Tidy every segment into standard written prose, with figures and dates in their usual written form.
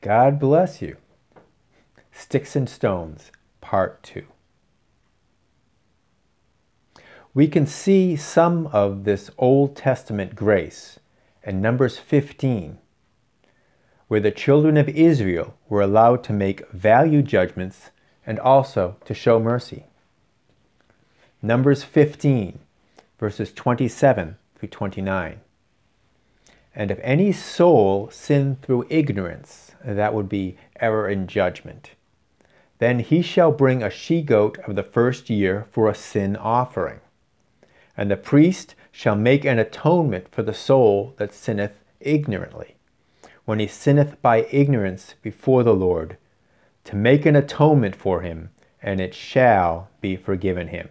God bless you. Sticks and Stones, Part 2. We can see some of this Old Testament grace in Numbers 15, where the children of Israel were allowed to make value judgments and also to show mercy. Numbers 15, verses 27 through 29. And if any soul sin through ignorance, that would be error in judgment, then he shall bring a she-goat of the first year for a sin offering. And the priest shall make an atonement for the soul that sinneth ignorantly, when he sinneth by ignorance before the Lord, to make an atonement for him, and it shall be forgiven him.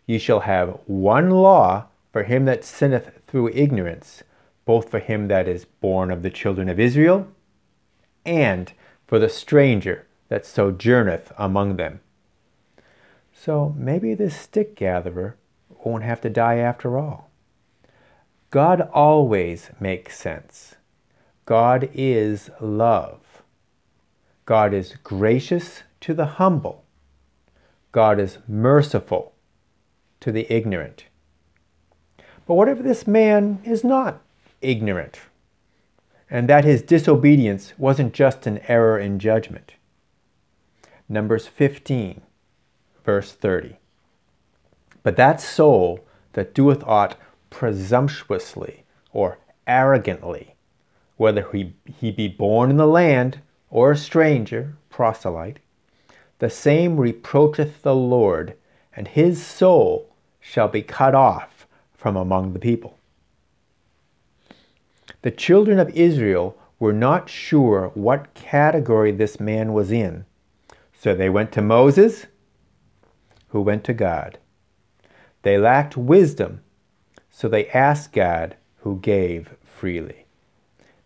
Ye shall have one law for him that sinneth through ignorance, both for him that is born of the children of Israel, and for the stranger that sojourneth among them. So maybe this stick gatherer won't have to die after all. God always makes sense. God is love. God is gracious to the humble. God is merciful to the ignorant. But what if this man is not ignorant, and that his disobedience wasn't just an error in judgment? Numbers 15, verse 30. But that soul that doeth aught presumptuously or arrogantly, whether he be born in the land or a stranger, proselyte, the same reproacheth the Lord, and his soul shall be cut off from among the people. The children of Israel were not sure what category this man was in, so they went to Moses, who went to God. They lacked wisdom, so they asked God, who gave freely.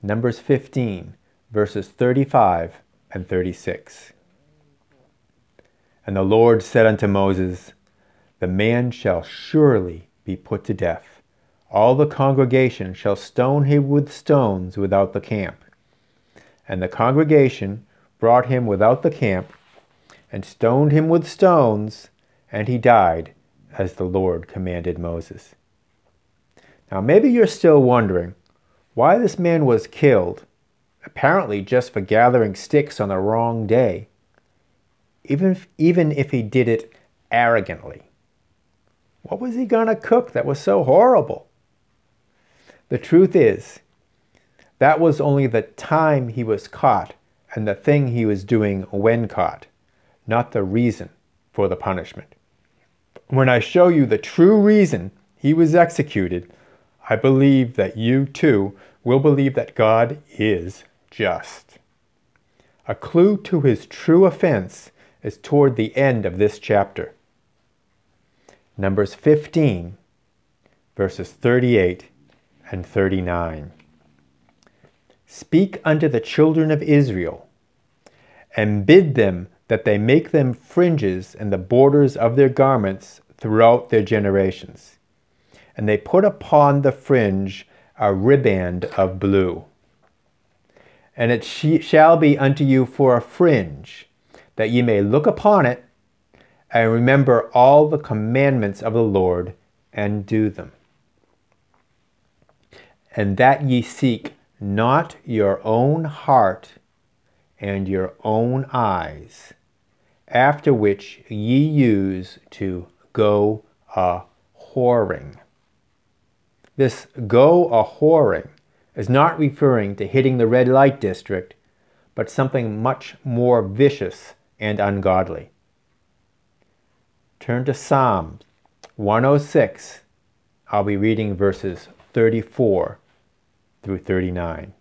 Numbers 15, verses 35 and 36. And the Lord said unto Moses, The man shall surely be put to death. All the congregation shall stone him with stones without the camp. And the congregation brought him without the camp, and stoned him with stones, and he died, as the Lord commanded Moses. Now maybe you're still wondering why this man was killed, apparently just for gathering sticks on the wrong day, even if he did it arrogantly. What was he going to cook that was so horrible? The truth is, that was only the time he was caught and the thing he was doing when caught, not the reason for the punishment. When I show you the true reason he was executed, I believe that you too will believe that God is just. A clue to his true offense is toward the end of this chapter. Numbers 15, verses 38 and 39. Speak unto the children of Israel, and bid them that they make them fringes in the borders of their garments throughout their generations. And they put upon the fringe a riband of blue. And it shall be unto you for a fringe, that ye may look upon it, and remember all the commandments of the Lord, and do them. And that ye seek not your own heart and your own eyes, after which ye use to go a-whoring. This go a-whoring is not referring to hitting the red light district, but something much more vicious and ungodly. Turn to Psalm 106. I'll be reading verses 34 through 39.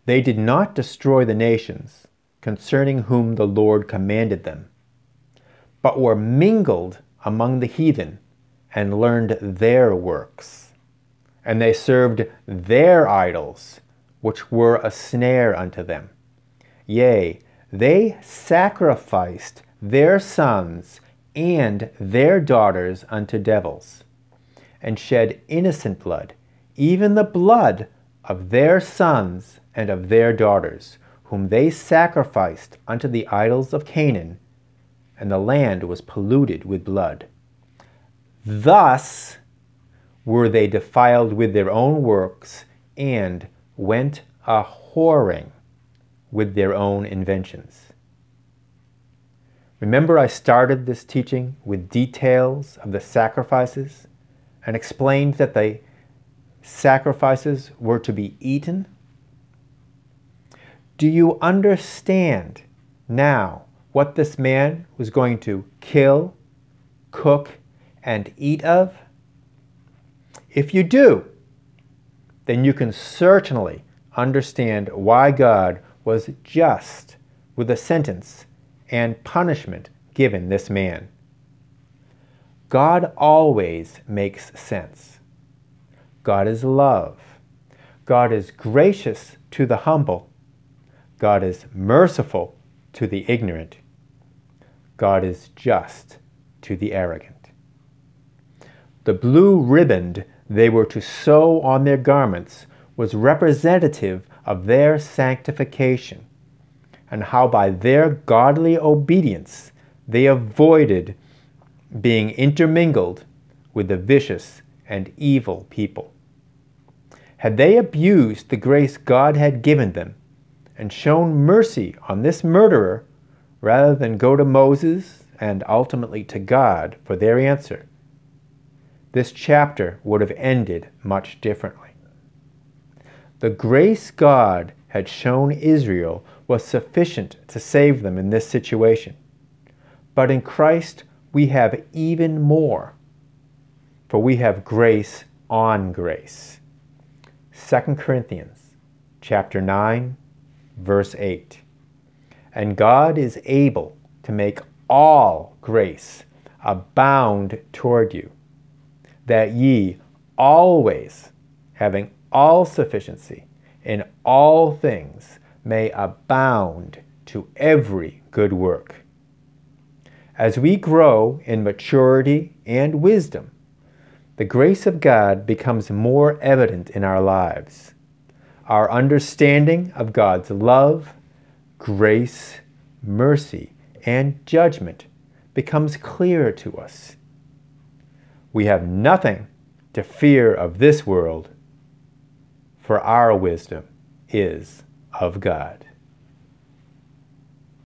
They did not destroy the nations, concerning whom the Lord commanded them, but were mingled among the heathen, and learned their works. And they served their idols, which were a snare unto them. Yea, they sacrificed their sons and their daughters unto devils, and shed innocent blood, even the blood of their sons and of their daughters, whom they sacrificed unto the idols of Canaan, and the land was polluted with blood. Thus were they defiled with their own works, and went a-whoring with their own inventions. Remember, I started this teaching with details of the sacrifices and explained that the sacrifices were to be eaten? Do you understand now what this man was going to kill, cook, and eat of? If you do, then you can certainly understand why God was just with the sentence and punishment given this man. God always makes sense. God is love. God is gracious to the humble. God is merciful to the ignorant. God is just to the arrogant. The blue riband they were to sew on their garments was representative of their sanctification, and how by their godly obedience they avoided being intermingled with the vicious and evil people. Had they abused the grace God had given them and shown mercy on this murderer rather than go to Moses and ultimately to God for their answer, this chapter would have ended much differently. The grace God had shown Israel was sufficient to save them in this situation. But in Christ we have even more, for we have grace on grace. 2 Corinthians chapter 9, verse 8. And God is able to make all grace abound toward you, that ye always, having all sufficiency in all things, may abound to every good work. As we grow in maturity and wisdom, the grace of God becomes more evident in our lives. Our understanding of God's love, grace, mercy, and judgment becomes clearer to us. We have nothing to fear of this world, for our wisdom is of God.